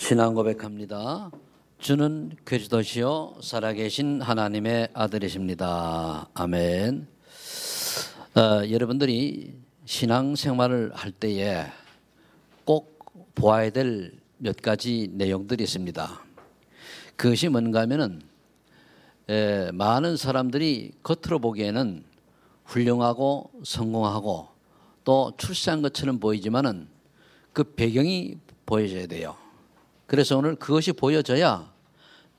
신앙 고백합니다. 주는 그리스도시요 살아계신 하나님의 아들이십니다. 아멘. 여러분들이 신앙생활을 할 때에 꼭 보아야 될 몇 가지 내용들이 있습니다. 그것이 뭔가 하면은 많은 사람들이 겉으로 보기에는 훌륭하고 성공하고 또 출세한 것처럼 보이지만은 그 배경이 보여져야 돼요. 그래서 오늘 그것이 보여져야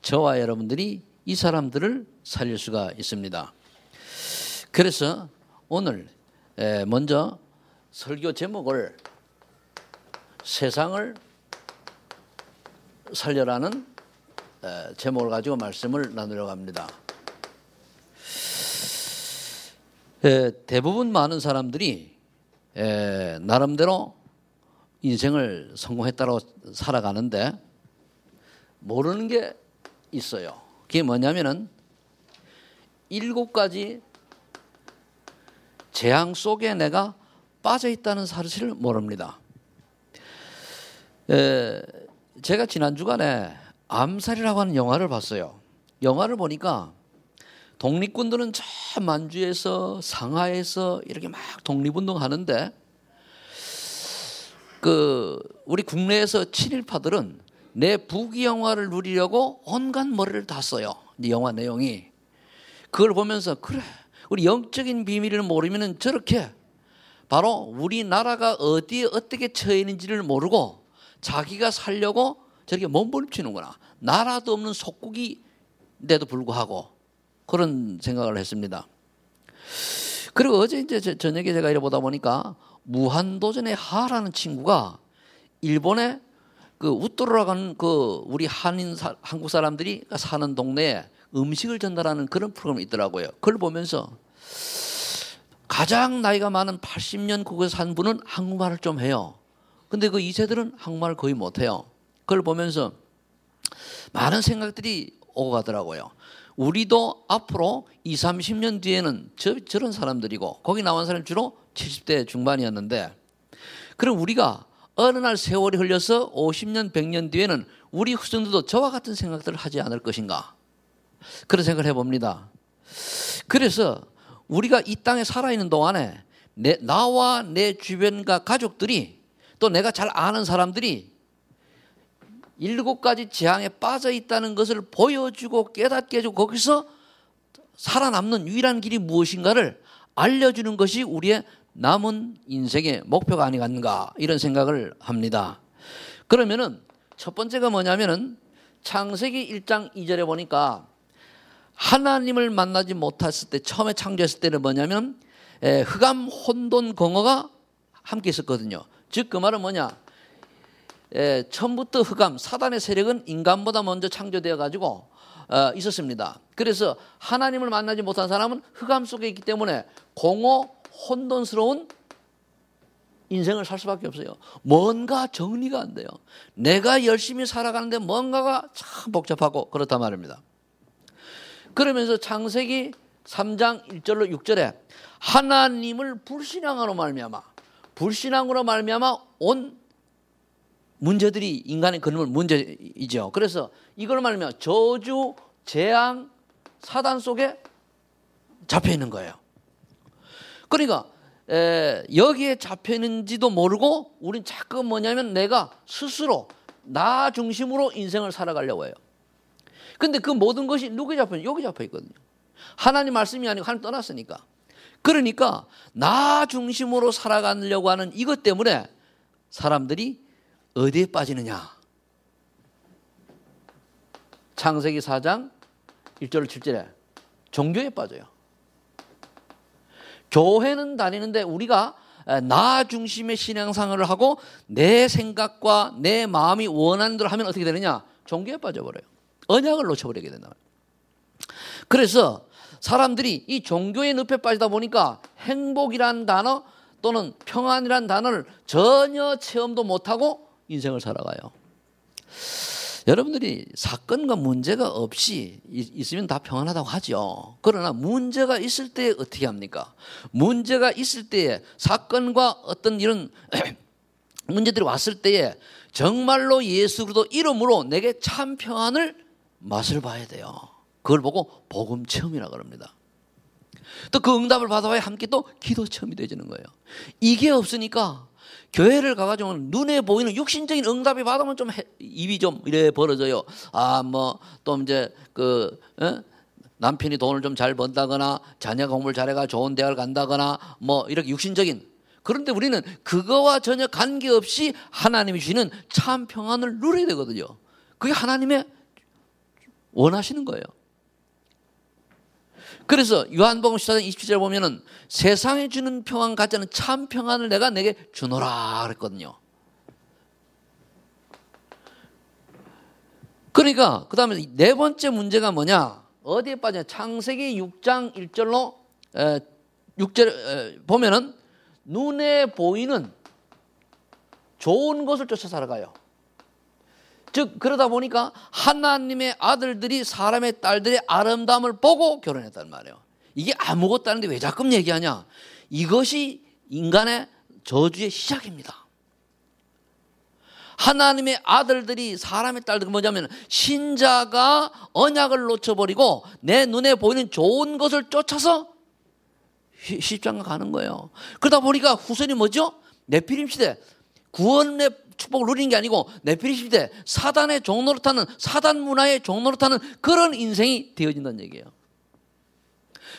저와 여러분들이 이 사람들을 살릴 수가 있습니다. 그래서 오늘 먼저 설교 제목을 세상을 살려라는 제목을 가지고 말씀을 나누려고 합니다. 대부분 많은 사람들이 나름대로 인생을 성공했다고 살아가는데 모르는 게 있어요. 그게 뭐냐면은 7가지 재앙 속에 내가 빠져 있다는 사실을 모릅니다. 제가 지난 주간에 암살이라고 하는 영화를 봤어요. 영화를 보니까 독립군들은 저 만주에서 상하이에서 이렇게 막 독립운동 하는데 우리 국내에서 친일파들은 내 부귀영화를 누리려고 온갖 머리를 다 써요. 이 영화 내용이. 그걸 보면서 그래 우리 영적인 비밀을 모르면 저렇게 바로 우리나라가 어디에 어떻게 처해 있는지를 모르고 자기가 살려고 저렇게 몸부림치는구나. 나라도 없는 속국인데도 불구하고 그런 생각을 했습니다. 그리고 어제 이제 저녁에 제가 이래 보다 보니까 무한도전의 하라는 친구가 일본의 우토로라고 하는 우리 한국 사람들이 사는 동네에 음식을 전달하는 그런 프로그램이 있더라고요. 그걸 보면서 가장 나이가 많은 80년 그곳에 산 분은 한국말을 좀 해요. 근데 그 2세들은 한국말을 거의 못해요. 그걸 보면서 많은 생각들이 오고 가더라고요. 우리도 앞으로 20, 30년 뒤에는 저런 사람들이고 거기 나온 사람이 주로 70대 중반이었는데 그럼 우리가 어느 날 세월이 흘려서 50년, 100년 뒤에는 우리 후손들도 저와 같은 생각들을 하지 않을 것인가 그런 생각을 해봅니다. 그래서 우리가 이 땅에 살아있는 동안에 나와 내 주변과 가족들이 또 내가 잘 아는 사람들이 7가지 재앙에 빠져 있다는 것을 보여주고 깨닫게 해주고 거기서 살아남는 유일한 길이 무엇인가를 알려주는 것이 우리의 남은 인생의 목표가 아니겠는가 이런 생각을 합니다. 그러면은 첫 번째가 뭐냐면은 창세기 1장 2절에 보니까 하나님을 만나지 못했을 때 처음에 창조했을 때는 뭐냐면 흑암 혼돈 공허가 함께 있었거든요. 즉 그 말은 뭐냐 처음부터 흑암 사단의 세력은 인간보다 먼저 창조되어 가지고 있었습니다. 그래서 하나님을 만나지 못한 사람은 흑암 속에 있기 때문에 공허 혼돈스러운 인생을 살 수밖에 없어요. 뭔가 정리가 안 돼요. 내가 열심히 살아가는데 뭔가가 참 복잡하고 그렇단 말입니다. 그러면서 창세기 3장 1절로 6절에 하나님을 불신앙으로 말미암아 온 문제들이 인간의 근원 문제이죠. 그래서 이걸 말하면 저주, 재앙, 사단 속에 잡혀 있는 거예요. 그러니까 여기에 잡혀 있는지도 모르고 우린 자꾸 뭐냐면 내가 스스로 나 중심으로 인생을 살아가려고 해요. 근데 그 모든 것이 누구에 잡혀 있냐? 여기 잡혀 있거든요. 하나님 말씀이 아니고 하나님 떠났으니까. 그러니까 나 중심으로 살아가려고 하는 이것 때문에 사람들이 어디에 빠지느냐? 창세기 4장 1절 7절에 종교에 빠져요. 교회는 다니는데 우리가 나 중심의 신앙생활을 하고 내 생각과 내 마음이 원하는 대로 하면 어떻게 되느냐? 종교에 빠져버려요. 언약을 놓쳐버리게 된다. 그래서 사람들이 이 종교의 늪에 빠지다 보니까 행복이란 단어 또는 평안이란 단어를 전혀 체험도 못하고 인생을 살아가요. 여러분들이 사건과 문제가 없이 있으면 다 평안하다고 하죠. 그러나 문제가 있을 때 어떻게 합니까? 문제가 있을 때에 사건과 어떤 이런 문제들이 왔을 때에 정말로 예수 그리스도 이름으로 내게 참 평안을 맛을 봐야 돼요. 그걸 보고 복음 체험이라고 그럽니다. 또 그 응답을 받아봐야 함께 또 기도 체험이 되지는 거예요. 이게 없으니까 교회를 가가지고 눈에 보이는 육신적인 응답이 받으면 좀 입이 좀 이래 벌어져요. 뭐 또 이제 남편이 돈을 좀 잘 번다거나 자녀가 공부를 잘해가 좋은 대학을 간다거나 뭐 이렇게 육신적인. 그런데 우리는 그거와 전혀 관계없이 하나님이 주시는 참 평안을 누려야 되거든요. 그게 하나님의 원하시는 거예요. 그래서 요한복음 14장 27절에 보면은 세상에 주는 평안 같지 않은 참 평안을 내게 주노라 그랬거든요. 그러니까 그 다음에 네 번째 문제가 뭐냐? 어디에 빠지냐? 창세기 6장 1절로 6절 보면은 눈에 보이는 좋은 것을 쫓아 살아가요. 즉 그러다 보니까 하나님의 아들들이 사람의 딸들의 아름다움을 보고 결혼했단 말이에요. 이게 아무것도 아닌데 왜 자꾸 얘기하냐? 이것이 인간의 저주의 시작입니다. 하나님의 아들들이 사람의 딸들 뭐냐면 신자가 언약을 놓쳐버리고 내 눈에 보이는 좋은 것을 쫓아서 십장가 가는 거예요. 그러다 보니까 후손이 뭐죠? 네피림 시대, 구원의 축복을 누리는 게 아니고 네피림 시대, 사단의 종노릇하는, 사단 문화의 종노릇하는 그런 인생이 되어진다는 얘기예요.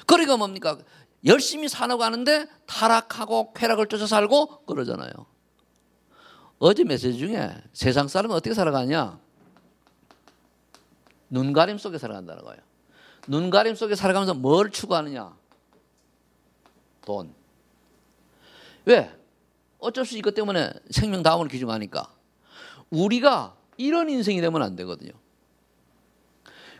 그러니까 뭡니까? 열심히 살아가는데 타락하고 쾌락을 쫓아 살고 그러잖아요. 어제 메시지 중에 세상 사람은 어떻게 살아가냐? 눈가림 속에 살아간다는 거예요. 눈가림 속에 살아가면서 뭘 추구하느냐? 돈. 왜? 어쩔 수 없이 이것 때문에 생명 다음을 귀중하니까. 우리가 이런 인생이 되면 안 되거든요.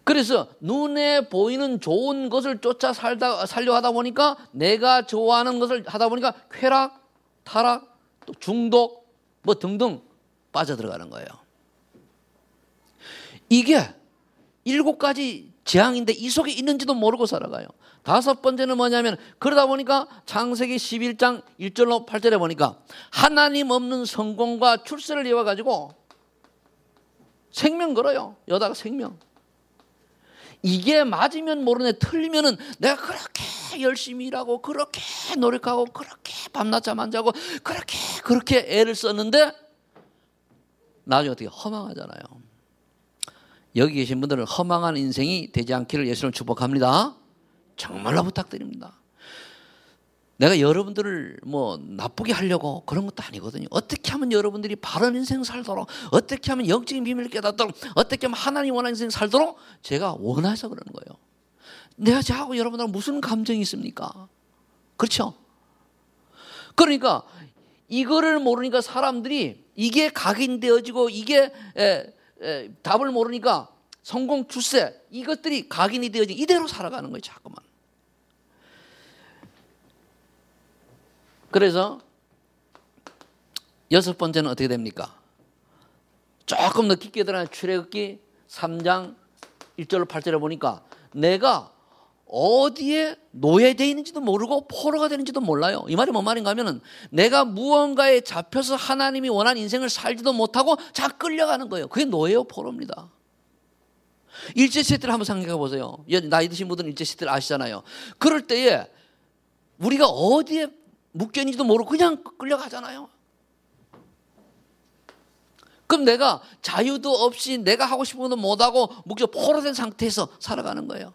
그래서 눈에 보이는 좋은 것을 쫓아 살려 하다 보니까 내가 좋아하는 것을 하다 보니까 쾌락, 타락, 또 중독 뭐 등등 빠져들어가는 거예요. 이게 7가지 재앙인데 이 속에 있는지도 모르고 살아가요. 5번째는 뭐냐면 그러다 보니까 창세기 11장 1절로 8절에 보니까 하나님 없는 성공과 출세를 이어가지고 생명 걸어요. 여다가 생명. 이게 맞으면 모르네, 틀리면은 내가 그렇게 열심히 일하고 그렇게 노력하고 그렇게 밤낮 잠 안 자고 그렇게 애를 썼는데 나중에 어떻게 허망하잖아요. 여기 계신 분들은 허망한 인생이 되지 않기를 예수님 축복합니다. 정말로 부탁드립니다. 내가 여러분들을 뭐 나쁘게 하려고 그런 것도 아니거든요. 어떻게 하면 여러분들이 바른 인생 살도록, 어떻게 하면 영적인 비밀을 깨닫도록, 어떻게 하면 하나님 원하는 인생 살도록 제가 원해서 그러는 거예요. 내가 저하고 여러분들은 무슨 감정이 있습니까? 그렇죠? 그러니까 이거를 모르니까 사람들이 이게 각인되어지고 이게 답을 모르니까 성공, 출세 이것들이 각인이 되어지고 이대로 살아가는 거예요. 자꾸만. 그래서 6번째는 어떻게 됩니까? 조금 더 깊게 들어가는 출애굽기 3장 1절로 8절에 보니까 내가 어디에 노예되어 있는지도 모르고 포로가 되는지도 몰라요. 이 말이 뭔 말인가 하면은 내가 무언가에 잡혀서 하나님이 원하는 인생을 살지도 못하고 자꾸 끌려가는 거예요. 그게 노예요, 포로입니다. 일제시대를 한번 생각해 보세요. 나이 드신 분들은 일제시대를 아시잖아요. 그럴 때에 우리가 어디에 묶여있는지도 모르고 그냥 끌려가잖아요. 그럼 내가 자유도 없이 내가 하고 싶은 것도 못하고 묶여 포로된 상태에서 살아가는 거예요.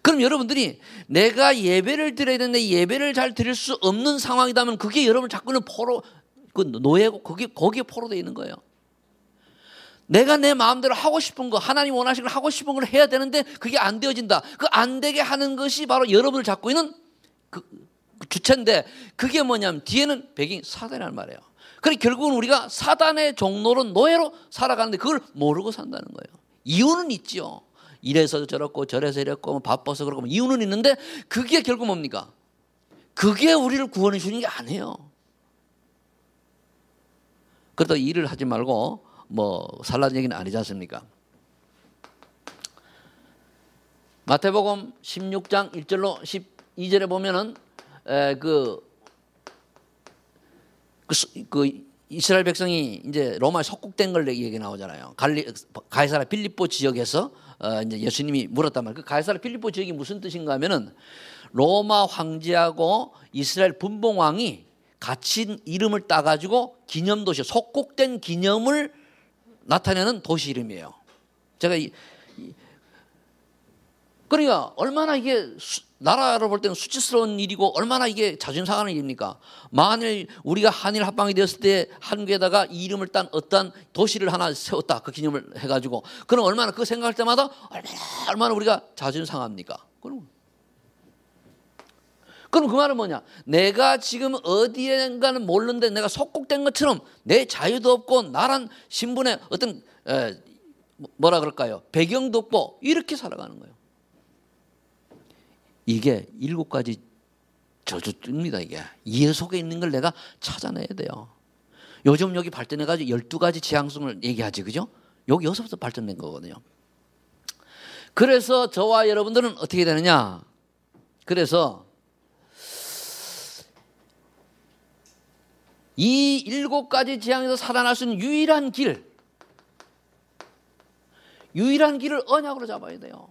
그럼 여러분들이 내가 예배를 드려야 되는데 예배를 잘 드릴 수 없는 상황이라면 그게 여러분 자꾸는 포로, 그 노예고 거기에 포로되어 있는 거예요. 내가 내 마음대로 하고 싶은 거, 하나님 원하시는 걸 하고 싶은 걸 해야 되는데 그게 안 되어진다. 그 안 되게 하는 것이 바로 여러분을 잡고 있는 그 주체인데 그게 뭐냐면 뒤에는 배경이 사단이라는 말이에요. 그러니까 결국은 우리가 사단의 종로로 노예로 살아가는데 그걸 모르고 산다는 거예요. 이유는 있죠. 이래서 저렇고 저래서 이랬고 바빠서 그렇고 이유는 있는데 그게 결국 뭡니까? 그게 우리를 구원해 주는 게 아니에요. 그러다 일을 하지 말고 뭐 살라는 얘기는 아니지 않습니까? 마태복음 16장 1절로 12절에 보면은 이스라엘 백성이 이제 로마에 속국된 걸 얘기 나오잖아요. 가이사라 빌립보 지역에서 이제 예수님이 물었단 말이에요. 그 가이사라 빌립보 지역이 무슨 뜻인가 하면은 로마 황제하고 이스라엘 분봉왕이 같이 이름을 따가지고 기념도시, 속국된 기념을 나타내는 도시 이름이에요. 제가 그러니까 얼마나 이게 나라로 볼 때는 수치스러운 일이고 얼마나 이게 자존심 상하는 일입니까? 만일 우리가 한일 합방이 되었을 때 한국에다가 이 이름을 딴 어떤 도시를 하나 세웠다, 그 기념을 해가지고, 그럼 얼마나 그거 생각할 때마다 얼마나 우리가 자존심 상합니까? 그럼 그 말은 뭐냐? 내가 지금 어디엔가는 모르는데 내가 속국된 것처럼 내 자유도 없고 나란 신분의 어떤 뭐라 그럴까요? 배경도 없고 이렇게 살아가는 거예요. 이게 7가지 저주입니다. 이게 이해 속에 있는 걸 내가 찾아내야 돼요. 요즘 여기 발전해가지고 12가지 지향성을 얘기하지, 그죠? 여기서부터 발전된 거거든요. 그래서 저와 여러분들은 어떻게 되느냐? 그래서 이 7가지 지향에서 살아날 수 있는 유일한 길을 언약으로 잡아야 돼요.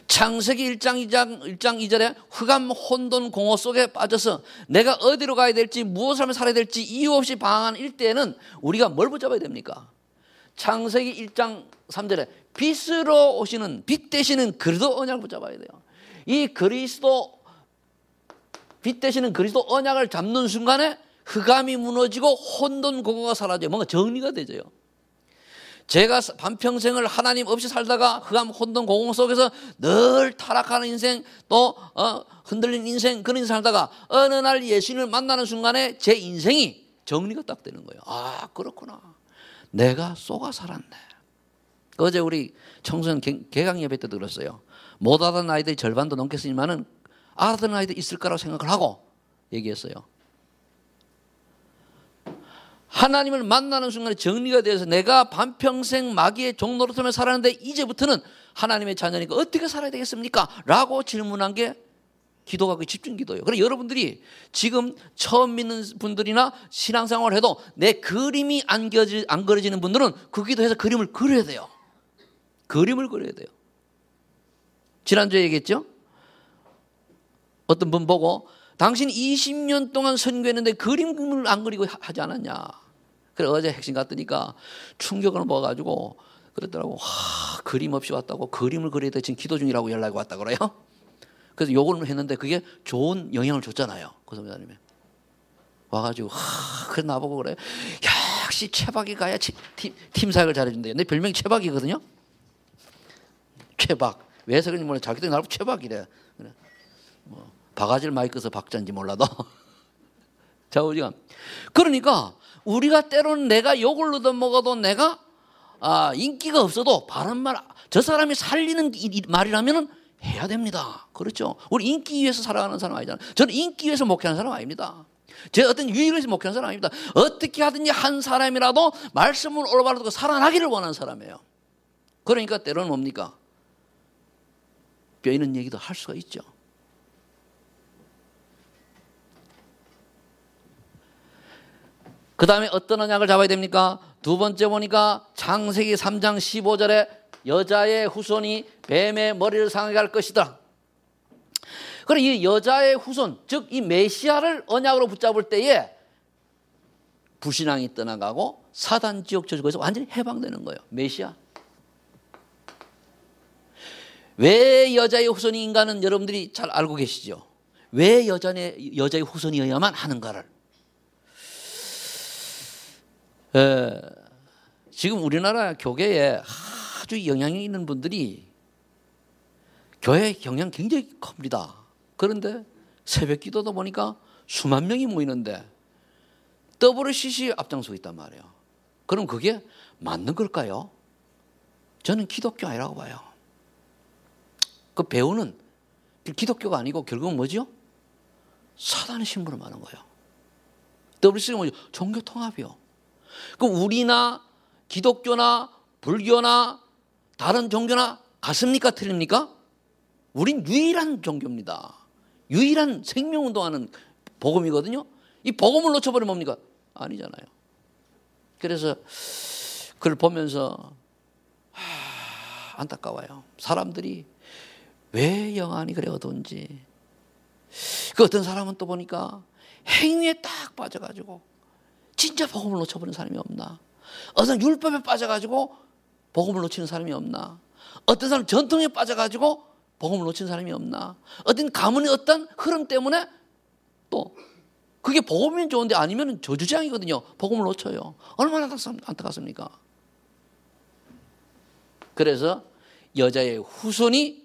창세기 1장 2절에 흑암 혼돈 공허 속에 빠져서 내가 어디로 가야 될지 무엇을 하면 살아야 될지 이유 없이 방황하는 일대에는 우리가 뭘 붙잡아야 됩니까? 창세기 1장 3절에 빛으로 오시는, 빛 되시는 그리스도 언약을 붙잡아야 돼요. 이 그리스도, 빛 되시는 그리스도 언약을 잡는 순간에 흑암이 무너지고 혼돈 공허가 사라져요. 뭔가 정리가 되죠. 제가 반평생을 하나님 없이 살다가 흑암 혼돈 공허 속에서 늘 타락하는 인생, 또 흔들린 인생, 그런 인생 살다가 어느 날 예수님을 만나는 순간에 제 인생이 정리가 딱 되는 거예요. 아, 그렇구나. 내가 쏘가 살았네. 어제 우리 청소년 개강 예배 때도 들었어요. 못 알아듣는 아이들이 절반도 넘겠으니만은 알아듣는 아이들이 있을 거라고 생각을 하고 얘기했어요. 하나님을 만나는 순간에 정리가 되어서 내가 반평생 마귀의 종노릇하며 살았는데 이제부터는 하나님의 자녀니까 어떻게 살아야 되겠습니까? 라고 질문한 게 기도가 그 집중 기도예요. 그래서 여러분들이 지금 처음 믿는 분들이나 신앙생활을 해도 내 그림이 안 그려지는 분들은 그 기도해서 그림을 그려야 돼요. 그림을 그려야 돼요. 지난주에 얘기했죠? 어떤 분 보고 당신 20년 동안 선교했는데 그림을 안 그리고 하지 않았냐? 그래 어제 핵심 갔더니까 충격을 먹어가지고 그랬더라고. 그림 없이 왔다고. 그림을 그려야 돼. 지금 기도 중이라고 연락이 왔다 그래요. 그래서 요걸 했는데 그게 좋은 영향을 줬잖아요. 그 선교사님이 와가지고 그래 나보고 그래. 역시 최박이 가야 팀 사역을 잘해준대요. 내 별명이 최박이거든요. 최박. 왜 해서 그런지 몰라. 자기도 나보고 최박이래. 그래. 뭐 바가지를 많이 끄서 박자인지 몰라도. 좌우지간. 그러니까 우리가 때로는 내가 욕을 얻어먹어도 내가 인기가 없어도 바른 말, 저 사람이 살리는 말이라면 해야 됩니다. 그렇죠? 우리 인기 위해서 살아가는 사람 아니잖아요. 저는 인기 위해서 목회하는 사람 아닙니다. 제 어떤 유익을 위해서 목회하는 사람 아닙니다. 어떻게 하든지 한 사람이라도 말씀을 올바로 듣고 살아나기를 원하는 사람이에요. 그러니까 때로는 뭡니까? 뼈 있는 얘기도 할 수가 있죠. 그 다음에 어떤 언약을 잡아야 됩니까? 두 번째 보니까 창세기 3장 15절에 여자의 후손이 뱀의 머리를 상하게 할 것이다. 그럼 이 여자의 후손, 즉 이 메시아를 언약으로 붙잡을 때에 불신앙이 떠나가고 사단 지옥 저주에서 완전히 해방되는 거예요. 메시아. 왜 여자의 후손인가는 여러분들이 잘 알고 계시죠? 왜 여자의 후손이어야만 하는가를. 지금 우리나라 교계에 아주 영향이 있는 분들이 교회 영향 굉장히 큽니다. 그런데 새벽 기도도 보니까 수만 명이 모이는데 WCC 앞장서고 있단 말이에요. 그럼 그게 맞는 걸까요? 저는 기독교 아니라고 봐요. 그 배우는 기독교가 아니고 결국은 뭐죠? 사단의 신분을 말하는 거예요. WCC가 뭐죠? 종교통합이요. 그럼 우리나 기독교나 불교나 다른 종교나 같습니까? 틀립니까? 우린 유일한 종교입니다. 유일한 생명운동하는 복음이거든요. 이 복음을 놓쳐버리면 뭡니까? 아니잖아요. 그래서 그걸 보면서 안타까워요. 사람들이 왜 영안이 그래 어두운지. 그 어떤 사람은 또 보니까 행위에 딱 빠져가지고 진짜 복음을 놓쳐버리는 사람이 없나? 어떤 율법에 빠져가지고 복음을 놓치는 사람이 없나? 어떤 사람 전통에 빠져가지고 복음을 놓치는 사람이 없나? 어떤 가문의 어떤 흐름 때문에 또 그게 복음이면 좋은데 아니면 저주장이거든요. 복음을 놓쳐요. 얼마나 안타깝습니까? 그래서 여자의 후손이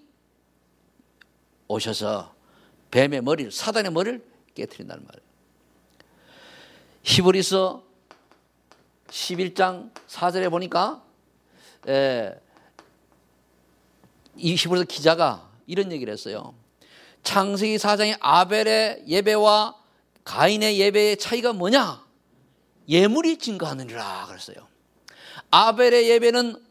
오셔서 뱀의 머리를, 사단의 머리를 깨트린다는 말이에요. 히브리서 11장 4절에 보니까 이 히브리서 기자가 이런 얘기를 했어요. 창세기 4장의 아벨의 예배와 가인의 예배의 차이가 뭐냐? 예물이 증거하느니라 그랬어요. 아벨의 예배는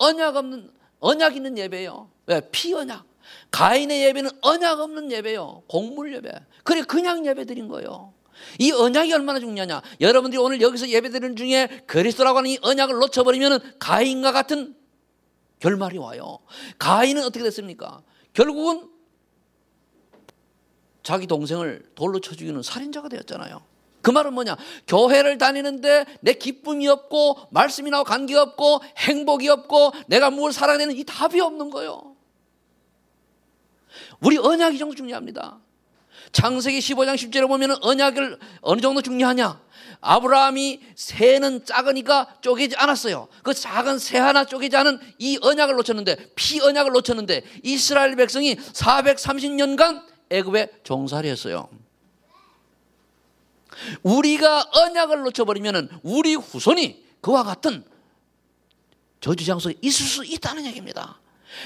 언약 있는 예배예요. 왜? 피언약. 가인의 예배는 언약 없는 예배예요. 곡물 예배. 그래 그냥 예배 드린 거예요. 이 언약이 얼마나 중요하냐. 여러분들이 오늘 여기서 예배 드리는 중에 그리스도라고 하는 이 언약을 놓쳐버리면 가인과 같은 결말이 와요. 가인은 어떻게 됐습니까? 결국은 자기 동생을 돌로 쳐 죽이는 살인자가 되었잖아요. 그 말은 뭐냐? 교회를 다니는데 내 기쁨이 없고 말씀이 나와 관계가 없고 행복이 없고 내가 무엇을 살아야 되는 이 답이 없는 거예요. 우리 언약이 정말 중요합니다. 창세기 15장 10절에 보면 언약을 어느 정도 중요하냐? 아브라함이 새는 작으니까 쪼개지 않았어요. 그 작은 새 하나 쪼개지 않은 이 언약을 놓쳤는데, 피 언약을 놓쳤는데 이스라엘 백성이 430년간 애굽에 종살이 했어요. 우리가 언약을 놓쳐버리면 우리 후손이 그와 같은 저주장 속에 있을 수 있다는 얘기입니다.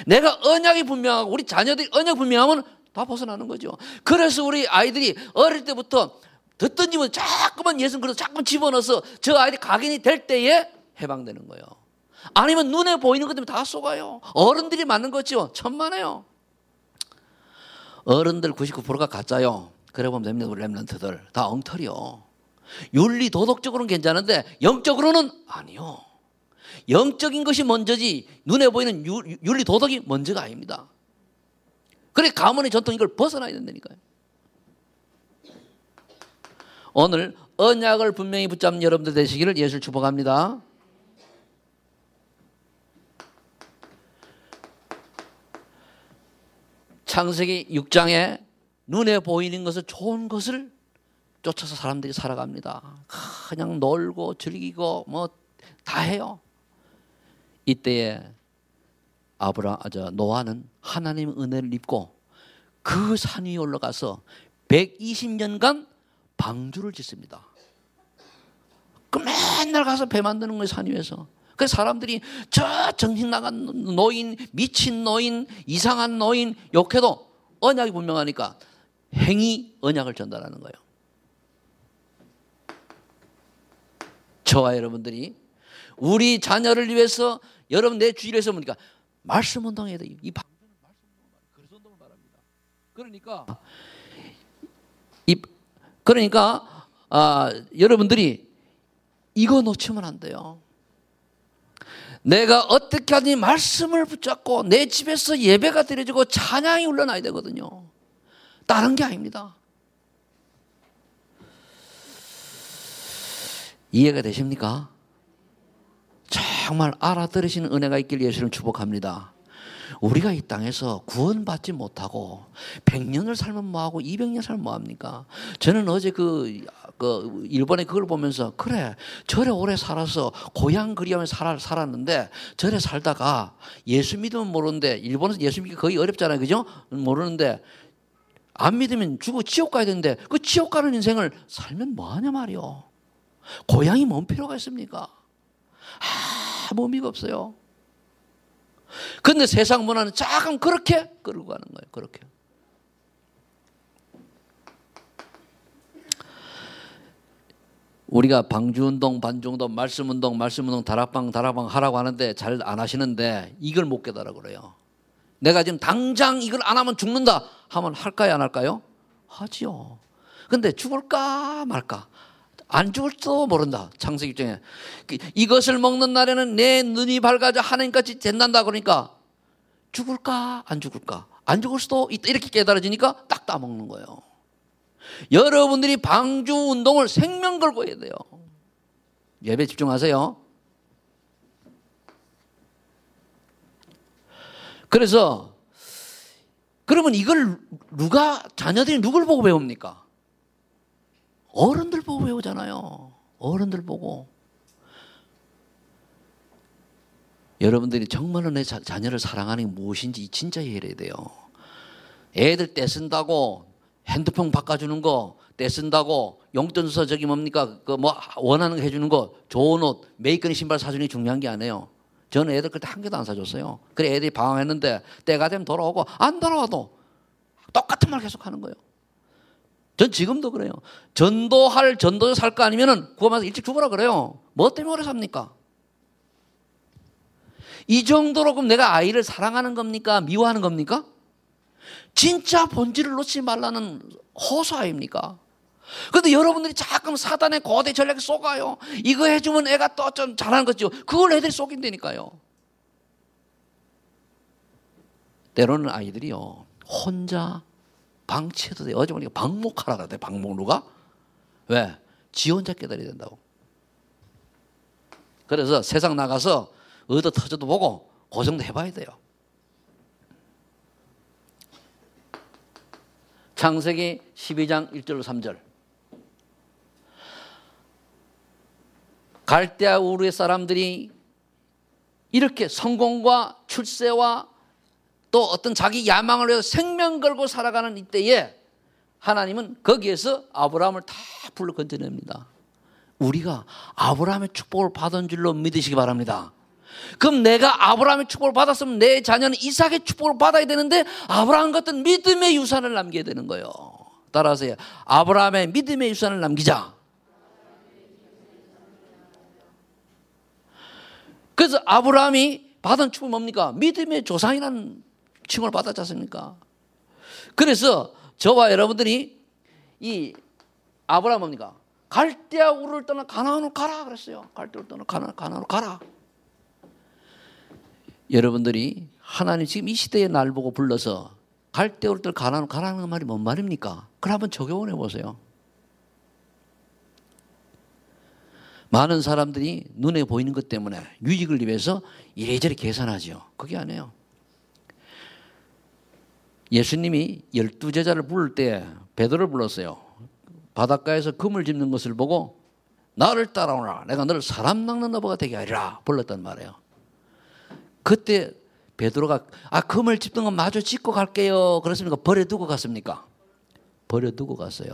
내가 언약이 분명하고 우리 자녀들이 언약 분명하면 다 벗어나는 거죠. 그래서 우리 아이들이 어릴 때부터 듣던 집은 자꾸만 예수님 그래서 자꾸만 집어넣어서 저 아이들이 각인이 될 때에 해방되는 거예요. 아니면 눈에 보이는 것 때문에 다 속아요. 어른들이 맞는 거죠. 천만에요. 어른들 99%가 가짜요. 그래 보면 됩니다. 우리 렘넌트들 다 엉터리요. 윤리 도덕적으로는 괜찮은데 영적으로는 아니요. 영적인 것이 먼저지 눈에 보이는 윤리 도덕이 먼저가 아닙니다. 그래 가문의 전통 이걸 벗어나야 된다니까요. 오늘 언약을 분명히 붙잡는 여러분들 되시기를 예수를 축복합니다. 창세기 6장에 눈에 보이는 것을 좋은 것을 쫓아서 사람들이 살아갑니다. 그냥 놀고 즐기고 뭐 다 해요. 이때에 노아는 하나님의 은혜를 입고 그 산 위에 올라가서 120년간 방주를 짓습니다. 그 맨날 가서 배 만드는 거예요, 산 위에서. 그래서 사람들이 저 정신 나간 노인, 미친 노인, 이상한 노인 욕해도 언약이 분명하니까 행위 언약을 전달하는 거예요. 저와 여러분들이 우리 자녀를 위해서 여러분 내 주일에서 보니까 말씀 운동해야 돼요. 이 방주는 말씀 운동을 그래서 운동을 말합니다. 그러니까 여러분들이 이거 놓치면 안 돼요. 내가 어떻게 하든지 말씀을 붙잡고 내 집에서 예배가 드려지고 찬양이 흘러나야 되거든요. 다른 게 아닙니다. 이해가 되십니까? 정말 알아들으시는 은혜가 있길 예수를 축복합니다. 우리가 이 땅에서 구원받지 못하고 100년을 살면 뭐하고 200년 살면 뭐합니까? 저는 어제 일본에 그걸 보면서 그래 절에 오래 살아서 고향 그리하면서 살았는데 절에 살다가 예수 믿으면 모르는데 일본에서 예수 믿기 거의 어렵잖아요. 그죠? 모르는데 안 믿으면 죽고 지옥 가야 되는데 그 지옥 가는 인생을 살면 뭐하냐 말이요. 고향이 뭔 필요가 있습니까? 아무 의미가 없어요. 그런데 세상 문화는 조금 그렇게 끌고 가는 거예요. 그렇게. 우리가 방주운동, 반주운동, 말씀운동, 다락방 하라고 하는데 잘 안 하시는데 이걸 못 깨달아 그래요. 내가 지금 당장 이걸 안 하면 죽는다 하면 할까요 안 할까요? 하지요. 근데 죽을까 말까 안 죽을지도 모른다. 창세기 중에 이것을 먹는 날에는 내 눈이 밝아져 하나님같이 된단다. 그러니까 죽을까 안 죽을까, 안 죽을 수도 있다 이렇게 깨달아지니까 딱 따먹는 거예요. 여러분들이 방주 운동을 생명 걸고 해야 돼요. 예배 집중하세요. 그래서 그러면 이걸 자녀들이 누굴 보고 배웁니까? 어른들 보고 배우잖아요. 어른들 보고. 여러분들이 정말로 내 자녀를 사랑하는 게 무엇인지 진짜 이해해야 돼요. 애들 떼쓴다고 핸드폰 바꿔주는 거, 떼쓴다고 용돈 써서 저기 뭡니까 그 뭐 원하는 거 해주는 거, 좋은 옷, 메이커니 신발 사주는 게 중요한 게 아니에요. 저는 애들 그때 한 개도 안 사줬어요. 그래 애들이 방황했는데 때가 되면 돌아오고 안 돌아와도 똑같은 말 계속 하는 거예요. 전 지금도 그래요. 전도할 전도자 살 거 아니면은 구하면서 일찍 죽으라 그래요. 뭐 때문에 오래 삽니까? 이 정도로 그럼 내가 아이를 사랑하는 겁니까? 미워하는 겁니까? 진짜 본질을 놓지 말라는 호소 아닙니까? 그런데 여러분들이 자꾸 사단의 거대 전략에 속아요. 이거 해주면 애가 또 좀 잘하는 거죠. 그걸 애들이 속인다니까요. 때로는 아이들이요 혼자 방치해도 돼요. 어제 보니까 방목하라 그러대. 방목 누가? 왜? 지 혼자 깨달아야 된다고. 그래서 세상 나가서 얻어 터져도 보고 그 정도 해봐야 돼요. 창세기 12장 1절로 3절. 갈대아 우르의 사람들이 이렇게 성공과 출세와 또 어떤 자기 야망을 위해서 생명 걸고 살아가는 이때에 하나님은 거기에서 아브라함을 다 불러 건져냅니다. 우리가 아브라함의 축복을 받은 줄로 믿으시기 바랍니다. 그럼 내가 아브라함의 축복을 받았으면 내 자녀는 이삭의 축복을 받아야 되는데 아브라함 같은 믿음의 유산을 남겨야 되는 거예요. 따라하세요. 아브라함의 믿음의 유산을 남기자. 그래서 아브라함이 받은 축복이 뭡니까? 믿음의 조상이라는 칭을 받았지 않습니까? 그래서 저와 여러분들이 이 아브라함 뭡니까? 갈대아 우르를 떠나 가나안으로 가라 그랬어요. 갈대아를 떠나 가나안으로 가라. 여러분들이 하나님 지금 이 시대에 날 보고 불러서 갈대아 우르를 떠나 가나안으로 가라는 말이 뭔 말입니까? 그걸 한번 적용해 보세요. 많은 사람들이 눈에 보이는 것 때문에 유익을 위해서 이래저래 계산하죠. 그게 아니에요. 예수님이 12제자를 부를 때 베드로를 불렀어요. 바닷가에서 금을 짚는 것을 보고 나를 따라오라. 내가 너를 사람 낚는 어부가 되게 하리라. 불렀단 말이에요. 그때 베드로가 금을 짚는 건 마저 짚고 갈게요. 그랬습니까? 버려두고 갔습니까? 버려두고 갔어요.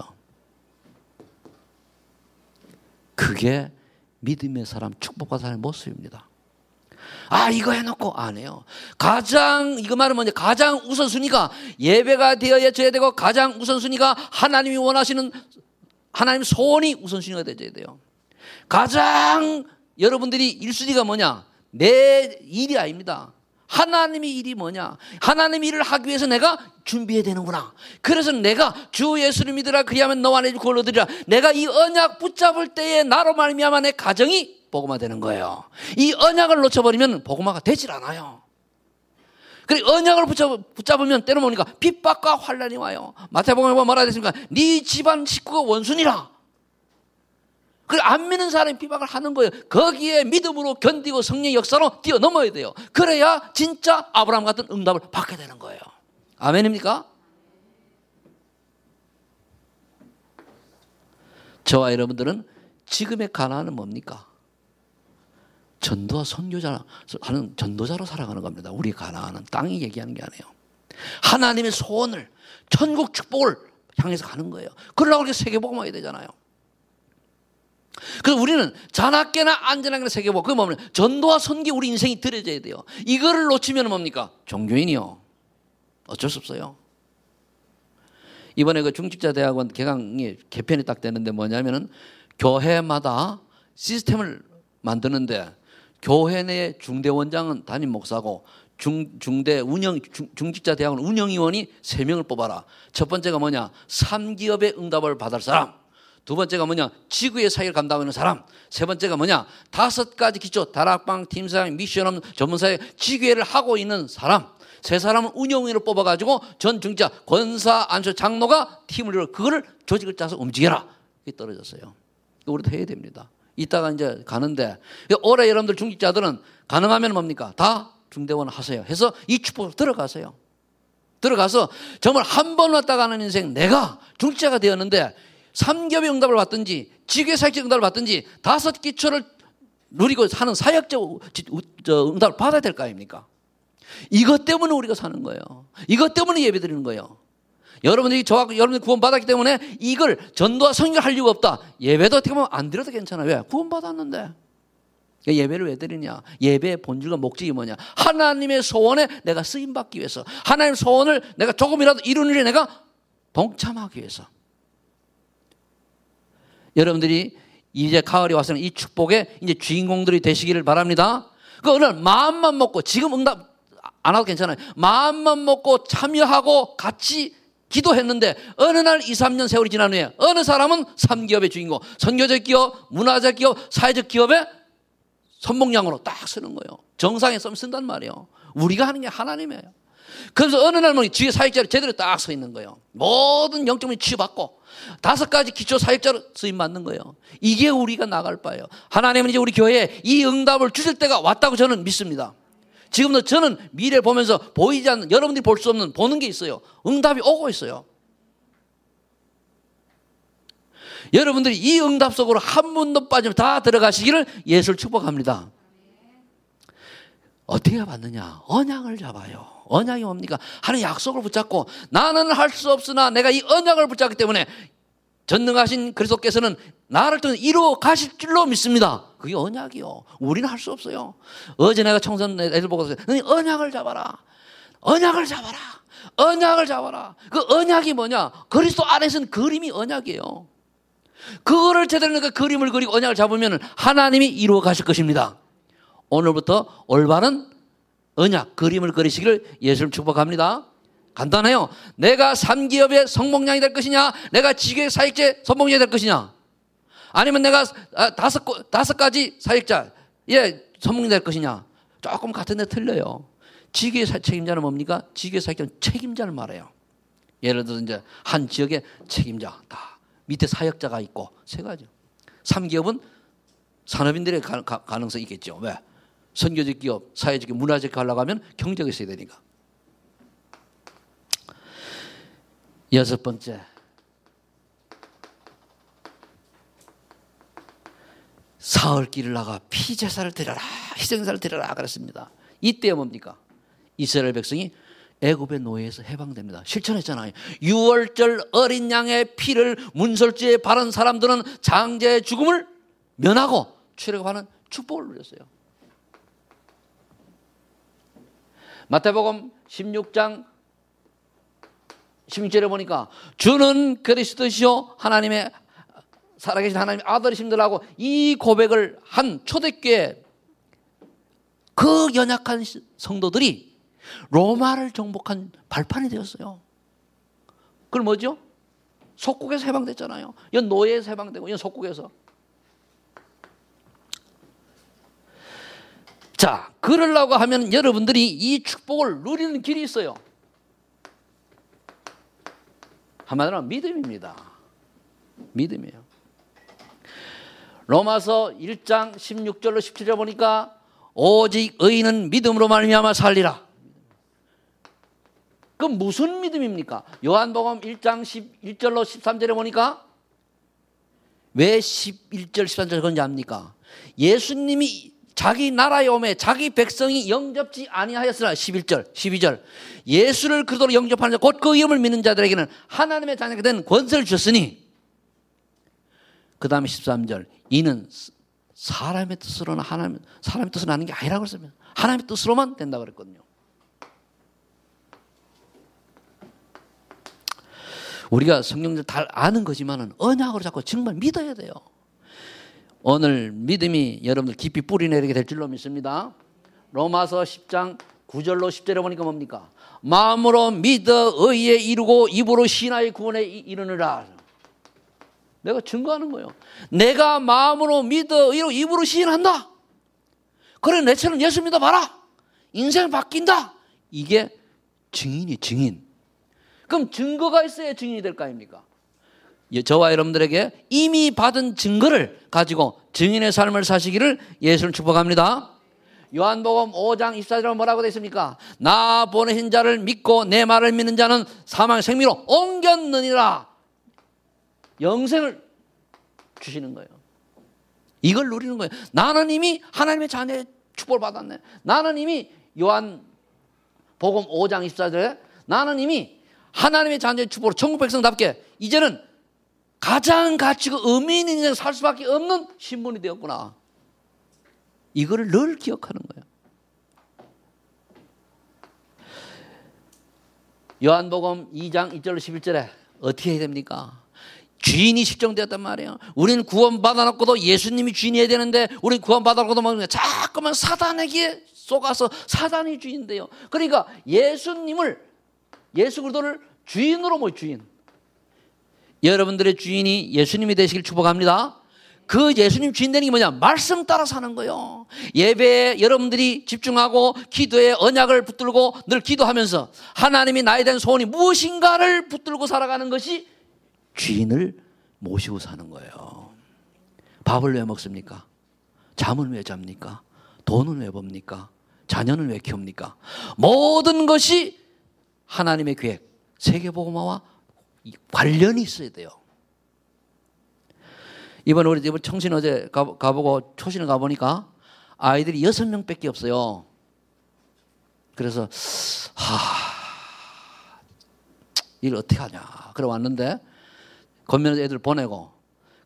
그게 믿음의 사람, 축복받은 사람의 모습입니다. 이거 해놓고 안 해요. 이거 말은 뭐냐? 가장 우선순위가 예배가 되어져야 되고 가장 우선순위가 하나님이 원하시는 하나님 소원이 우선순위가 되어야 돼요. 가장 여러분들이 1순위가 뭐냐? 내 일이 아닙니다. 하나님의 일이 뭐냐? 하나님의 일을 하기 위해서 내가 준비해야 되는구나. 그래서 내가 주 예수를 믿으라 그리하면 너와 내 구원을 얻으리라. 내가 이 언약 붙잡을 때에 나로 말미암아 내 가정이 복음화 되는 거예요. 이 언약을 놓쳐버리면 복음화가 되질 않아요. 그래 언약을 붙잡으면 때로 보니까 핍박과 환난이 와요. 마태복음에 보면 뭐라 됐습니까? 네 집안 식구가 원수니라. 그래 안 믿는 사람이 핍박을 하는 거예요. 거기에 믿음으로 견디고 성령의 역사로 뛰어넘어야 돼요. 그래야 진짜 아브라함 같은 응답을 받게 되는 거예요. 아멘입니까? 저와 여러분들은 지금의 가나안은 뭡니까? 전도와 선교자 하는 전도자로 살아가는 겁니다. 우리 가나안은 땅이 얘기하는 게 아니에요. 하나님의 소원을 천국 축복을 향해서 가는 거예요. 그러려고 이렇게 세계복음 와야 되잖아요. 그래서 우리는 자나깨나 안전하게나 세계복음. 그게 뭡니까? 전도와 선교 우리 인생이 들여져야 돼요. 이거를 놓치면 뭡니까? 종교인이요. 어쩔 수 없어요. 이번에 그 중직자대학원 개강이 개편이 딱 되는데 뭐냐면은 교회마다 시스템을 만드는데 교회 내 중대원장은 담임 목사고 중직자대학원 운영위원이 3명을 뽑아라. 첫 번째가 뭐냐? 3기업의 응답을 받을 사람. 두 번째가 뭐냐? 지구의 사역을 감당하는 사람. 세 번째가 뭐냐? 5가지 기초, 다락방, 팀사역, 미션업, 전문사역, 지교회를 하고 있는 사람. 세 사람은 운영위를 뽑아가지고 전 중자, 권사, 안수, 장로가 팀을 이루어 그거를 조직을 짜서 움직여라. 이게 떨어졌어요. 우리도 해야 됩니다. 이따가 이제 가는데 올해 여러분들 중직자들은 가능하면 뭡니까? 다 중대원 하세요. 해서 이 축복으로 들어가세요. 들어가서 정말 한 번 왔다 가는 인생 내가 중직자가 되었는데 3겹의 응답을 받든지 지교회 사역적 응답을 받든지 5기초를 누리고 사는 사역적 응답을 받아야 될 거 아닙니까? 이것 때문에 우리가 사는 거예요. 이것 때문에 예배 드리는 거예요. 여러분들이 여러분들이 구원받았기 때문에 이걸 전도와 선교를 할 이유가 없다. 예배도 어떻게 보면 안 드려도 괜찮아. 왜? 구원받았는데. 예배를 왜 드리냐? 예배의 본질과 목적이 뭐냐? 하나님의 소원에 내가 쓰임받기 위해서, 하나님의 소원을 내가 조금이라도 이루는 일에 내가 동참하기 위해서. 여러분들이 이제 가을이 와서는 이 축복의 이제 주인공들이 되시기를 바랍니다. 그 오늘 마음만 먹고, 지금 응답 안 하도 괜찮아요. 마음만 먹고 참여하고 같이 기도했는데 어느 날 2, 3년 세월이 지난 후에 어느 사람은 3기업의 주인공, 선교적 기업, 문화적 기업, 사회적 기업의 선봉양으로 딱 쓰는 거예요. 정상에 쓴단 말이에요. 우리가 하는 게 하나님이에요. 그래서 어느 날 주의 사역자로 제대로 딱 서 있는 거예요. 모든 영적인 치유받고 5가지 기초 사역자로 쓰임받는 거예요. 이게 우리가 나갈 바예요. 하나님은 이제 우리 교회에 이 응답을 주실 때가 왔다고 저는 믿습니다. 지금도 저는 미래를 보면서 보이지 않는, 여러분들이 볼 수 없는 보는 게 있어요. 응답이 오고 있어요. 여러분들이 이 응답 속으로 한 분도 빠지면 다 들어가시기를 예수를 축복합니다. 어떻게 받느냐? 언약을 잡아요. 언약이 뭡니까? 하나님 약속을 붙잡고 나는 할 수 없으나 내가 이 언약을 붙잡기 때문에 전능하신 그리스도께서는 나를 통해 이루어 가실 줄로 믿습니다. 그게 언약이요. 우리는 할 수 없어요. 어제 내가 청소년 애들 보고 너희 언약을 잡아라. 언약을 잡아라. 언약을 잡아라. 그 언약이 뭐냐? 그리스도 안에서는 그림이 언약이에요. 그거를 제대로 그 그림을 그리고 언약을 잡으면 하나님이 이루어 가실 것입니다. 오늘부터 올바른 언약, 그림을 그리시기를 예수를 축복합니다. 간단해요. 내가 3기업의 성목량이 될 것이냐? 내가 지교회 사역자의 선봉자가 될 것이냐? 아니면 내가 5가지 사역자의 선봉자 될 것이냐? 조금 같은데 틀려요. 지교회 책임자는 뭡니까? 지교회 사역자는 책임자를 말해요. 예를 들어서 이제 한 지역의 책임자, 다 밑에 사역자가 있고 3가지. 3기업은 산업인들의 가능성이 있겠죠. 왜? 선교적 기업, 사회적 기업, 문화적 기업 하려고 하면 경제가 있어야 되니까. 6번째, 사흘길을 나가 피제사를 드려라, 희생사를 드려라 그랬습니다. 이때 뭡니까? 이스라엘 백성이 애굽의 노예에서 해방됩니다. 실천했잖아요. 6월절 어린 양의 피를 문설주에 바른 사람들은 장자의 죽음을 면하고 출애굽하는 축복을 누렸어요. 마태복음 16장 16절에 보니까 주는 그리스도시요 하나님의 살아계신 하나님의 아들이심들하고 이 고백을 한 초대교회 그 연약한 성도들이 로마를 정복한 발판이 되었어요. 그건 뭐죠? 속국에서 해방됐잖아요. 이건 노예에서 해방되고 이건 속국에서. 자, 그러려고 하면 여러분들이 이 축복을 누리는 길이 있어요. 한마디로 믿음입니다. 믿음이에요. 로마서 1장 16절로 17절 보니까 오직 의인은 믿음으로 말미암아 살리라. 그럼 무슨 믿음입니까? 요한복음 1장 11절로 13절에 보니까 왜 11절 13절 그런지 압니까? 예수님이 자기 나라에 오매 자기 백성이 영접지 아니하였으나 11절 12절 예수를 그리스도로 영접하는 자 곧 그 이름을 믿는 자들에게는 하나님의 자녀가 된 권세를 주셨으니 그 다음에 13절 이는 사람의 뜻으로는 사람의 뜻으로 하는 게 아니라고 그랬습니다. 하나님의 뜻으로만 된다고 그랬거든요. 우리가 성경을 다 아는 거지만은 언약으로 자꾸 정말 믿어야 돼요. 오늘 믿음이 여러분들 깊이 뿌리내리게 될 줄로 믿습니다. 로마서 10장 9절로 10절에 보니까 뭡니까? 마음으로 믿어 의에 이루고 입으로 신하의 구원에 이르느라. 내가 증거하는 거예요. 내가 마음으로 믿어 입으로 시인한다. 그래 내처럼 예수 믿어봐라. 인생 바뀐다. 이게 증인이 증인. 그럼 증거가 있어야 증인이 될 거 아닙니까? 저와 여러분들에게 이미 받은 증거를 가지고 증인의 삶을 사시기를 예수를 축복합니다. 요한복음 5장 24절에 뭐라고 되어 있습니까? 나 보내신 자를 믿고 내 말을 믿는 자는 사망의 생명으로 옮겼느니라. 영생을 주시는 거예요. 이걸 누리는 거예요. 나는 이미 하나님의 자녀의 축복을 받았네. 나는 이미 요한복음 5장 24절에 나는 이미 하나님의 자녀의 축복으로 천국 백성답게 이제는 가장 가치고 의미 있는 인생 살 수밖에 없는 신분이 되었구나. 이거를 늘 기억하는 거예요. 요한복음 2장 2절로 11절에 어떻게 해야 됩니까? 주인이 실정되었단 말이에요. 우리는 구원받아놓고도 예수님이 주인이어야 되는데 우리는 구원받아놓고도 자꾸만 사단에게 속아서 사단이 주인인데요. 그러니까 예수 그리스도를 주인으로 모이 주인. 여러분들의 주인이 예수님이 되시길 축복합니다. 그 예수님 주인 되는 게 뭐냐? 말씀 따라 사는 거예요. 예배에 여러분들이 집중하고 기도에 언약을 붙들고 늘 기도하면서 하나님이 나에 대한 소원이 무엇인가를 붙들고 살아가는 것이 주인을 모시고 사는 거예요. 밥을 왜 먹습니까? 잠은 왜 잡니까? 돈은 왜 법니까? 자녀는 왜 키웁니까? 모든 것이 하나님의 계획, 세계복음화와 관련이 있어야 돼요. 이번 청신 어제 가보고 초신을 가보니까 아이들이 6명밖에 없어요. 그래서 이걸 어떻게 하냐. 그래 왔는데 건면에서 애들 보내고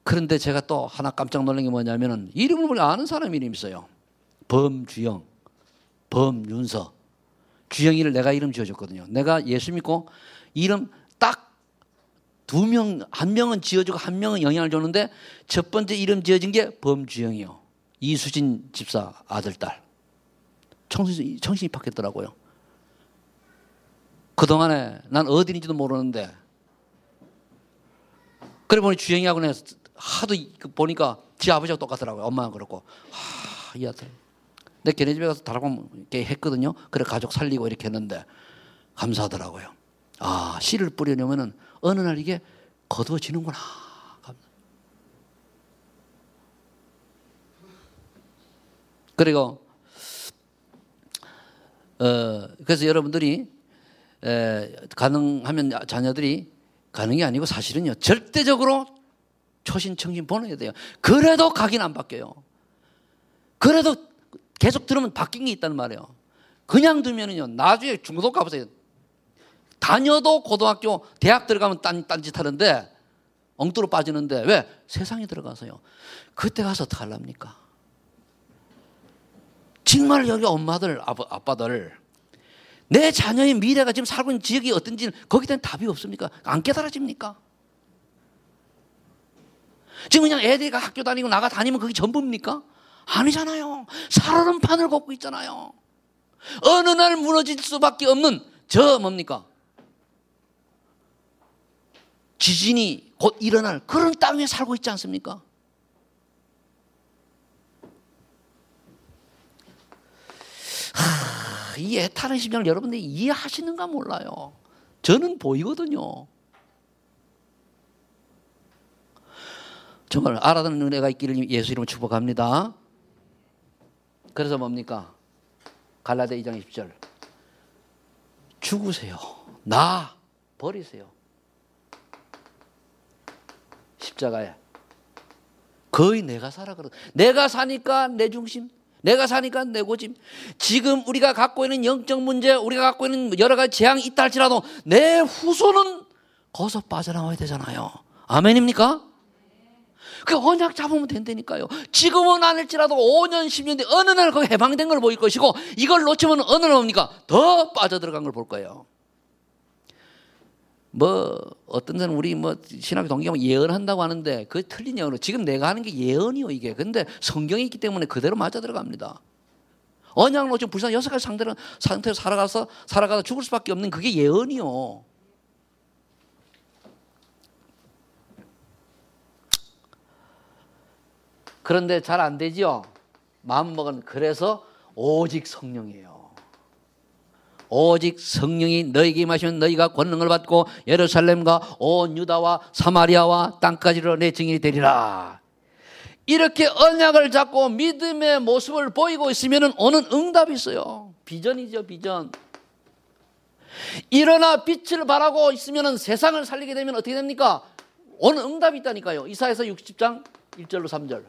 그런데 제가 또 하나 깜짝 놀란 게 뭐냐면은 이름을 우리가 아는 사람 이름이 있어요. 범주영, 범윤서. 주영이를 내가 이름 지어줬거든요. 내가 예수 믿고 이름 딱 2명, 한 명은 지어주고 한 명은 영향을 줬는데 첫 번째 이름 지어진 게 범주영이요. 이수진 집사 아들, 딸. 청신 입학했더라고요. 그동안에 난 어디인지도 모르는데 그래 보니 주영이하고 내가 하도 보니까 지 아버지하고 똑같더라고요. 엄마가 그렇고. 이 아들. 내 걔네 집에 가서 다락방 이렇게 했거든요. 그래 가족 살리고 이렇게 했는데 감사하더라고요. 씨를 뿌리려면은 어느 날 이게 거두어지는구나. 그리고 그래서 여러분들이 가능하면 자녀들이 가능이 아니고 사실은요 절대적으로 초신 청신 보내야 돼요. 그래도 각인 안 바뀌어요. 그래도 계속 들으면 바뀐 게 있단 말이에요. 그냥 두면은요 나중에 중고등 가보세요. 다녀도 고등학교, 대학 들어가면 딴짓 하는데 엉뚱으로 빠지는데 왜? 세상에 들어가서요. 그때 가서 어떻게 하랍니까? 정말 여기 엄마들, 아빠들 내 자녀의 미래가 지금 살고 있는 지역이 어떤지는 거기에 대한 답이 없습니까? 안 깨달아집니까? 지금 그냥 애들이 학교 다니고 나가 다니면 그게 전부입니까? 아니잖아요. 살아는 판을 걷고 있잖아요. 어느 날 무너질 수밖에 없는 저 뭡니까? 지진이 곧 일어날 그런 땅에 살고 있지 않습니까? 이 애타는 심정을 여러분들이 이해하시는가 몰라요. 저는 보이거든요. 정말 알아듣는 은혜가 있기를 예수 이름으로 축복합니다. 그래서 뭡니까? 갈라디아 2장 20절. 죽으세요. 나 버리세요. 십자가에. 거의 내가 살아 그러. 내가 사니까 내 중심. 내가 사니까 내 고집. 지금 우리가 갖고 있는 영적 문제, 우리가 갖고 있는 여러 가지 재앙이 있다 할지라도 내 후손은 거기서 빠져나와야 되잖아요. 아멘입니까? 그 언약 잡으면 된다니까요. 지금은 안 할지라도 5년, 10년 뒤 어느 날 거기 해방된 걸 보일 것이고 이걸 놓치면 어느 날 뭡니까? 더 빠져들어간 걸 볼 거예요. 어떤 데는 우리 신학교 동기가 예언한다고 하는데 그게 틀린 예언으로 지금 내가 하는 게 예언이요 이게. 근데 성경이 있기 때문에 그대로 맞아 들어갑니다. 언약 놓치면 불쌍한 6가지 상태로 살아가서 죽을 수밖에 없는 그게 예언이요. 그런데 잘 안 되지요. 마음먹은 그래서 오직 성령이에요. 오직 성령이 너희에게 임하시면 너희가 권능을 받고 예루살렘과 온 유다와 사마리아와 땅까지로 내 증인이 되리라. 이렇게 언약을 잡고 믿음의 모습을 보이고 있으면 오는 응답이 있어요. 비전이죠, 비전. 일어나 빛을 발하고 있으면 세상을 살리게 되면 어떻게 됩니까? 오는 응답이 있다니까요. 이사야서 60장 1절로 3절.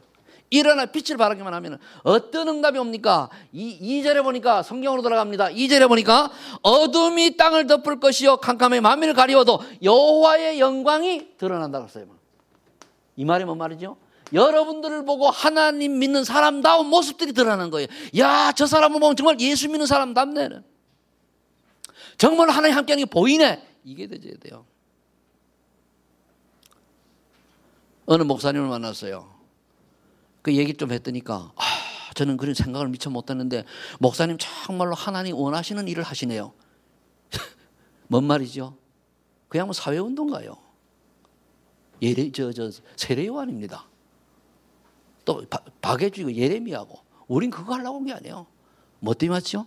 일어나 빛을 발하기만 하면 어떤 응답이 옵니까? 2절에 보니까 성경으로 돌아갑니다. 2절에 보니까 어둠이 땅을 덮을 것이요 캄캄의 만민을 가리워도 여호와의 영광이 드러난다고 했어요. 이 말이 뭔 말이죠? 여러분들을 보고 하나님 믿는 사람다운 모습들이 드러나는 거예요. 야, 저 사람을 보면 정말 예수 믿는 사람답네. 정말 하나님 함께하는 게 보이네. 이게 되어야 돼요. 어느 목사님을 만났어요. 그 얘기 좀 했더니까 저는 그런 생각을 미처 못했는데 목사님 정말로 하나님 원하시는 일을 하시네요. 뭔 말이죠? 그냥 뭐 사회운동가요. 세례요한입니다. 또 박해주고 예레미야고. 우린 그거 하려고 온 게 아니에요. 뭐 때문에 왔죠?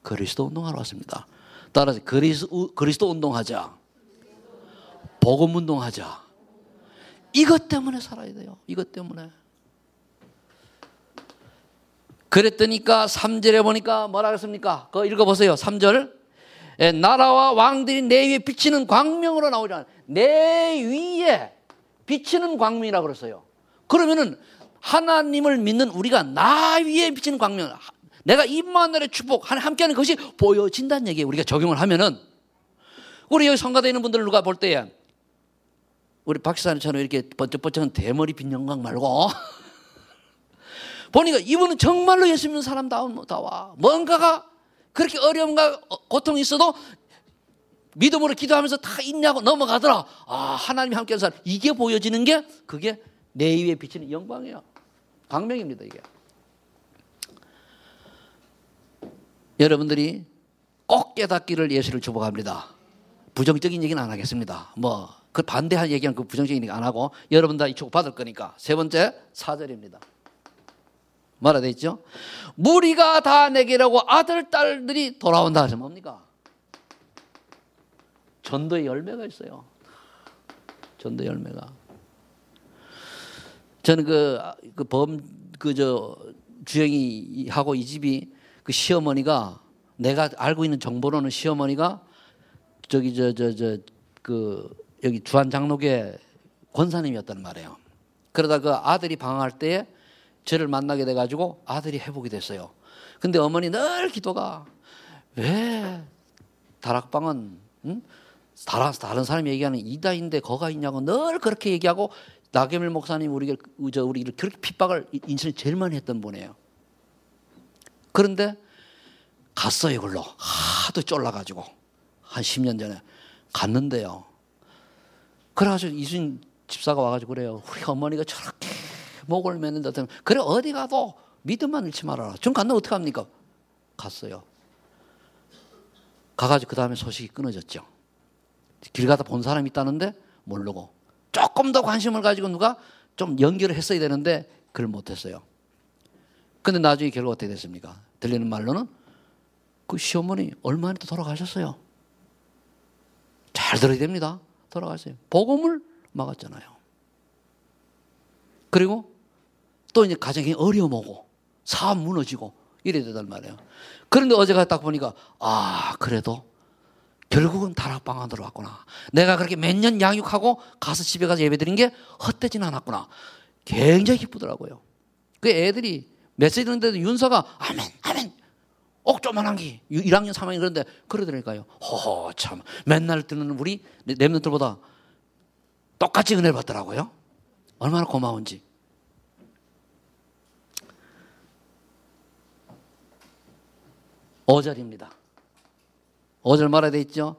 그리스도 운동하러 왔습니다. 따라서 그리스도 운동하자. 복음 운동하자. 이것 때문에 살아야 돼요. 이것 때문에. 그랬더니까 3절에 보니까 뭐라 그랬습니까? 그거 읽어보세요. 3절. 나라와 왕들이 내 위에 비치는 광명으로 나오잖아요. 내 위에 비치는 광명이라고 그랬어요. 그러면은 하나님을 믿는 우리가 나 위에 비치는 광명, 내가 임마누엘의 축복, 함께하는 것이 보여진다는 얘기예요. 우리가 적용을 하면은. 우리 여기 성가대에 있는 분들 누가 볼 때에 우리 박사님처럼 이렇게 번쩍번쩍한 대머리 빈 영광 말고 보니까 이분은 정말로 예수 믿는 사람다와 뭔가가 그렇게 어려움과 고통이 있어도 믿음으로 기도하면서 다 있냐고 넘어가더라. 하나님이 함께하는 사람. 이게 보여지는 게 그게 내 위에 비치는 영광이에요. 광명입니다, 이게. 여러분들이 꼭 깨닫기를 예수를 축복합니다. 부정적인 얘기는 안 하겠습니다. 그 반대할 얘기는 그 부정적인 얘기 안 하고 여러분 다 이 축복 받을 거니까. 세 번째 4절입니다. 뭐라 돼 있죠? 무리가 다 내게라고 아들, 딸들이 돌아온다 하시면 뭡니까? 전도의 열매가 있어요. 전도의 열매가. 저는 주영이 하고 이 집이 그 시어머니가 내가 알고 있는 정보로는 시어머니가 여기 주한 장로교 권사님이었단 말이에요. 그러다 그 아들이 방황할 때에 저를 만나게 돼가지고 아들이 회복이 됐어요. 근데 어머니 늘 기도가 왜 다락방은 다른 사람이 얘기하는 이다인데 거가 있냐고 늘 그렇게 얘기하고 나경일 목사님 우리를 그렇게 핍박을 인천에 제일 많이 했던 분이에요. 그런데 갔어요. 그걸로 하도 쫄라가지고 한 10년 전에 갔는데요. 그래가지고 이순 집사가 와가지고 그래요. 우리 어머니가 저렇게 목을 매는다. 그래 어디 가도 믿음만 잃지 말아라. 전 갔는데 어떡합니까? 갔어요. 가가지고 그 다음에 소식이 끊어졌죠. 길 가다 본 사람이 있다는데 모르고 조금 더 관심을 가지고 누가 좀 연결을 했어야 되는데 그걸 못했어요. 근데 나중에 결국 어떻게 됐습니까? 들리는 말로는 그 시어머니 얼마 전에 또 돌아가셨어요. 잘 들어야 됩니다. 돌아가셨어요. 복음을 막았잖아요. 그리고 또 이제 가정이 어려움오고 사업 무너지고 이래야 되단 말이에요. 그런데 어제 딱 보니까 그래도 결국은 다락방 안으로 왔구나. 내가 그렇게 몇 년 양육하고 가서 집에 가서 예배드린 게 헛되진 않았구나. 굉장히 기쁘더라고요. 그 애들이 메시지 듣는데도 윤서가 아멘 아멘 옥조만한 게 1학년 3학년 그런데 그러더라니까요. 참 맨날 듣는 우리 렘넌트들보다 똑같이 은혜를 받더라고요. 얼마나 고마운지. (5절입니다) 5절 말에 돼 있죠.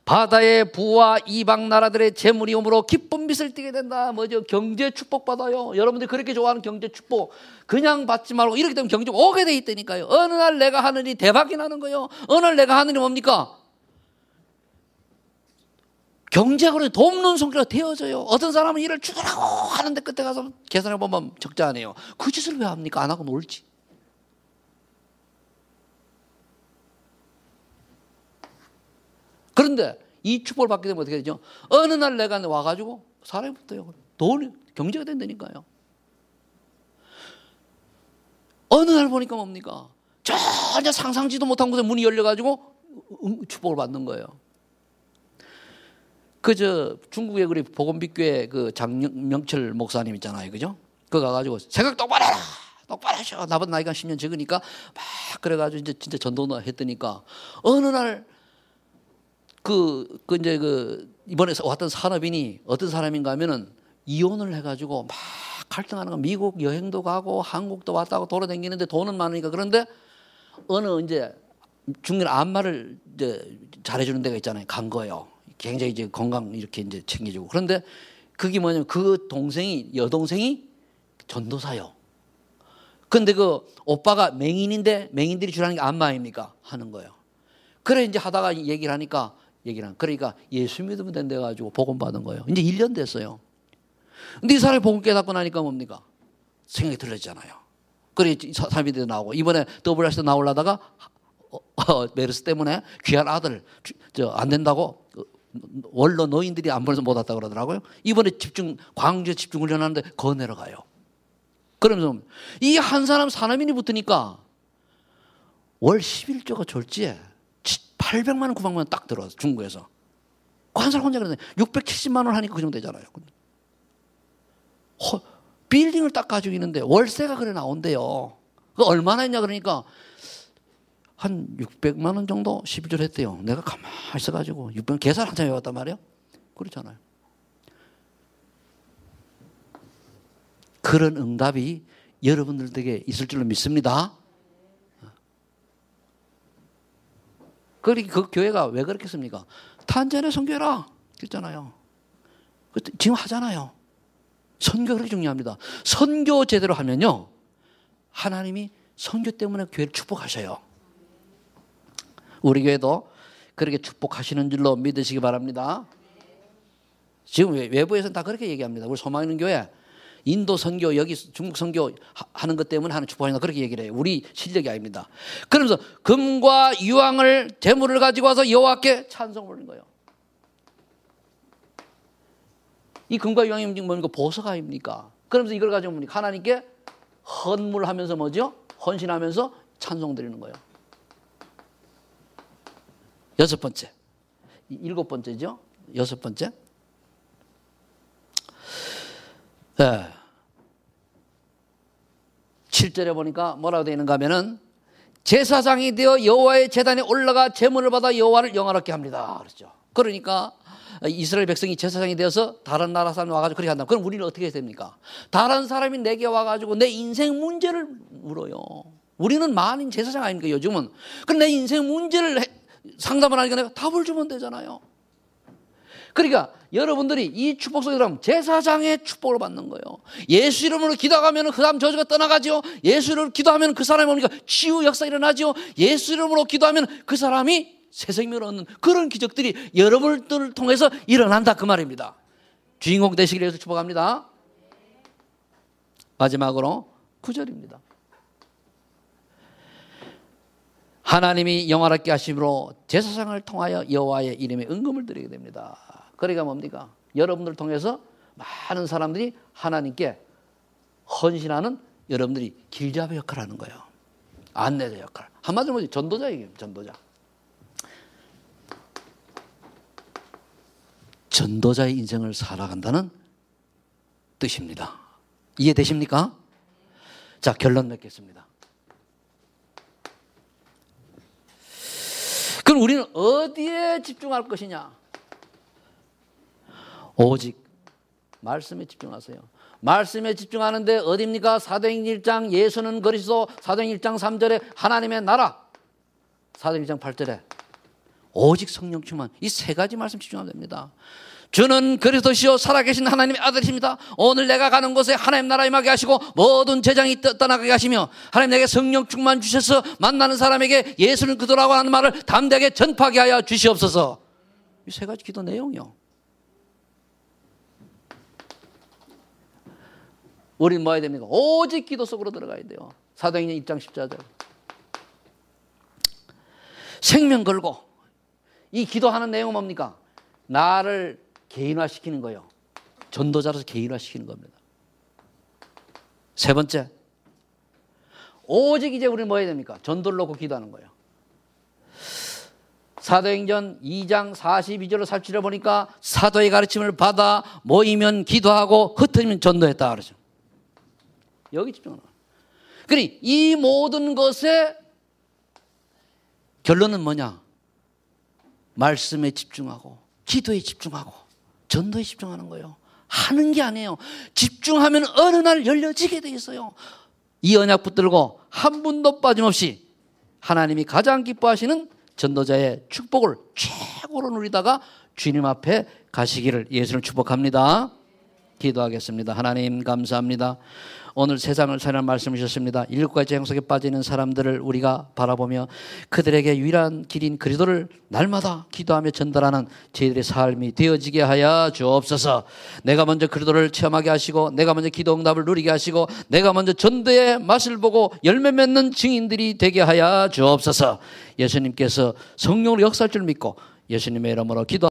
바다의 부와 이방 나라들의 재물이 오므로 기쁜 빛을 띠게 된다. 뭐죠? 경제 축복 받아요. 여러분들이 그렇게 좋아하는 경제 축복 그냥 받지 말고 이렇게 되면 경제 오게 돼 있다니까요. 어느 날 내가 하는 일이 대박이 나는 거예요. 어느 날 내가 하는 일이 뭡니까? 경제적으로 돕는 성격이 되어져요. 어떤 사람은 일을 죽으라고 하는데 끝에 가서 계산해 보면 적자 안 해요. 그 짓을 왜 합니까? 안 하고 놀지. 그런데 이 축복을 받게 되면 어떻게 되죠? 어느 날 내가 와가지고 사람이 붙어요. 돈이 경제가 된다니까요. 어느 날 보니까 뭡니까? 전혀 상상지도 못한 곳에 문이 열려가지고 축복을 받는 거예요. 중국의 우리 복음빛교회 장명철 목사님 있잖아요. 그죠? 그거 가가지고 생각 똑바로 해라! 똑바로 하셔! 나보다 나이가 10년 적으니까 막 그래가지고 이제 진짜 전도나 했더니까 어느 날 이번에 왔던 산업인이 어떤 사람인가 하면은 이혼을 해가지고 막 갈등하는 거 미국 여행도 가고 한국도 왔다 고 돌아다니는데 돈은 많으니까 그런데 어느 이제 중년 안마를 이제 잘해주는 데가 있잖아요. 간 거예요. 굉장히 이제 건강 이렇게 이제 챙겨주고. 그런데 그게 뭐냐면 그 여동생이 전도사요. 근데 그 오빠가 맹인인데 맹인들이 주라는 게 안마 아닙니까? 하는 거예요. 그래 이제 하다가 그러니까 예수 믿으면 된다 해가지고 복음 받은 거예요. 이제 1년 됐어요. 근데 이 사람이 복음 깨닫고 나니까 뭡니까? 생각이 들렸잖아요. 그래 사람이 나오고 이번에 WRC 나오려다가 메르스 때문에 귀한 아들 안 된다고 원로 노인들이 안 보내서 못 왔다 그러더라고요. 이번에 광주에 집중 훈련하는데 거 내려가요. 그러면서 이 한 사람 산업인이 붙으니까 월 11조가 졸지에 800만 원, 900만 원 딱 들어와서 중국에서. 그 한 사람 혼자 그러는데 670만 원 하니까 그 정도 되잖아요. 빌딩을 딱 가지고 있는데 월세가 그래 나온대요. 그 얼마나 했냐 그러니까 한 600만 원 정도 12조를 했대요. 내가 가만히 있어가지고 600만 계산 한참 해왔단 말이에요. 그렇잖아요. 그런 응답이 여러분들에게 있을 줄로 믿습니다. 그 교회가 왜 그렇겠습니까? 탄전에 선교해라 그랬잖아요. 지금 하잖아요. 선교 그렇게 중요합니다. 선교 제대로 하면요 하나님이 선교 때문에 교회를 축복하셔요. 우리 교회도 그렇게 축복하시는 줄로 믿으시기 바랍니다. 지금 외부에서는 다 그렇게 얘기합니다. 우리 소망 있는 교회 인도 선교 여기 중국 선교 하는 것 때문에 하는 축복한다 그렇게 얘기를 해요. 우리 실력이 아닙니다. 그러면서 금과 유황을 재물을 가지고 와서 여호와께 찬송을 올린 거예요. 이 금과 유황이 뭡니까? 보석 아닙니까? 그러면서 이걸 가지고 하나님께 헌물하면서 뭐죠? 헌신하면서 찬송 드리는 거예요. 6번째, 7번째죠? 6번째. 네. 7절에 보니까 뭐라고 되어 있는가 하면은 제사장이 되어 여호와의 제단에 올라가 제물을 받아 여호와를 영화롭게 합니다. 그렇죠. 그러니까 이스라엘 백성이 제사장이 되어서 다른 나라 사람이 와가지고 그렇게 한다. 그럼 우리는 어떻게 해야 됩니까? 다른 사람이 내게 와가지고 내 인생 문제를 물어요. 우리는 만인 제사장 아닙니까 요즘은. 그럼 내 인생 문제를 상담을 하니까 내가 답을 주면 되잖아요. 그러니까 여러분들이 이 축복 속에 들어가면 제사장의 축복을 받는 거예요. 예수 이름으로 기도하면 그 사람 저주가 떠나가죠. 예수 이름으로 기도하면 그 사람이 뭡니까? 치유 역사 일어나죠. 예수 이름으로 기도하면 그 사람이 새 생명을 얻는 그런 기적들이 여러분들을 통해서 일어난다 그 말입니다. 주인공 되시기를 위해서 축복합니다. 마지막으로 9절입니다. 하나님이 영화롭게 하심으로 제사장을 통하여 여호와의 이름에 은금을 드리게 됩니다. 그러니까 뭡니까? 여러분들을 통해서 많은 사람들이 하나님께 헌신하는 여러분들이 길잡이 역할을 하는 거예요. 안내자 역할. 한마디로 뭐지? 전도자 얘기예요. 전도자. 전도자의 인생을 살아간다는 뜻입니다. 이해되십니까? 자, 결론 맺겠습니다. 그럼 우리는 어디에 집중할 것이냐? 오직 말씀에 집중하세요. 말씀에 집중하는데 어디입니까? 사도행전 1장 예수는 그리스도, 사도행전 1장 3절에 하나님의 나라, 사도행전 1장 8절에 오직 성령 충만. 이 세 가지 말씀 집중하면 됩니다. 주는 그리스도시요 살아계신 하나님의 아들이십니다. 오늘 내가 가는 곳에 하나님 나라 임하게 하시고 모든 재앙이 떠나가게 하시며 하나님 내게 성령 충만 주셔서 만나는 사람에게 예수는 그도라고 하는 말을 담대하게 전파하게 하여 주시옵소서. 이 세 가지 기도 내용이요. 우리는 뭐 해야 됩니까? 오직 기도 속으로 들어가야 돼요. 사도행전 1장 14절. 생명 걸고. 이 기도하는 내용은 뭡니까? 나를 개인화시키는 거예요. 전도자로서 개인화시키는 겁니다. 세 번째, 오직 이제 우리는 뭐 해야 됩니까? 전도를 놓고 기도하는 거예요. 사도행전 2장 42절로 살펴 보니까 사도의 가르침을 받아 모이면 기도하고 흩어지면 전도했다 그러죠. 여기 집중하는 거예요. 그러니 이 모든 것의 결론은 뭐냐? 말씀에 집중하고 기도에 집중하고 전도에 집중하는 거예요. 하는 게 아니에요. 집중하면 어느 날 열려지게 돼 있어요. 이 언약 붙들고 한 분도 빠짐없이 하나님이 가장 기뻐하시는 전도자의 축복을 최고로 누리다가 주님 앞에 가시기를 예수를 축복합니다. 기도하겠습니다. 하나님 감사합니다. 오늘 세상을 사는 말씀을 주셨습니다. 7가지 행속에 빠지는 사람들을 우리가 바라보며 그들에게 유일한 길인 그리스도를 날마다 기도하며 전달하는 저희들의 삶이 되어지게 하여 주옵소서. 내가 먼저 그리스도를 체험하게 하시고 내가 먼저 기도 응답을 누리게 하시고 내가 먼저 전도의 맛을 보고 열매 맺는 증인들이 되게 하여 주옵소서. 예수님께서 성령으로 역사할 줄 믿고 예수님의 이름으로 기도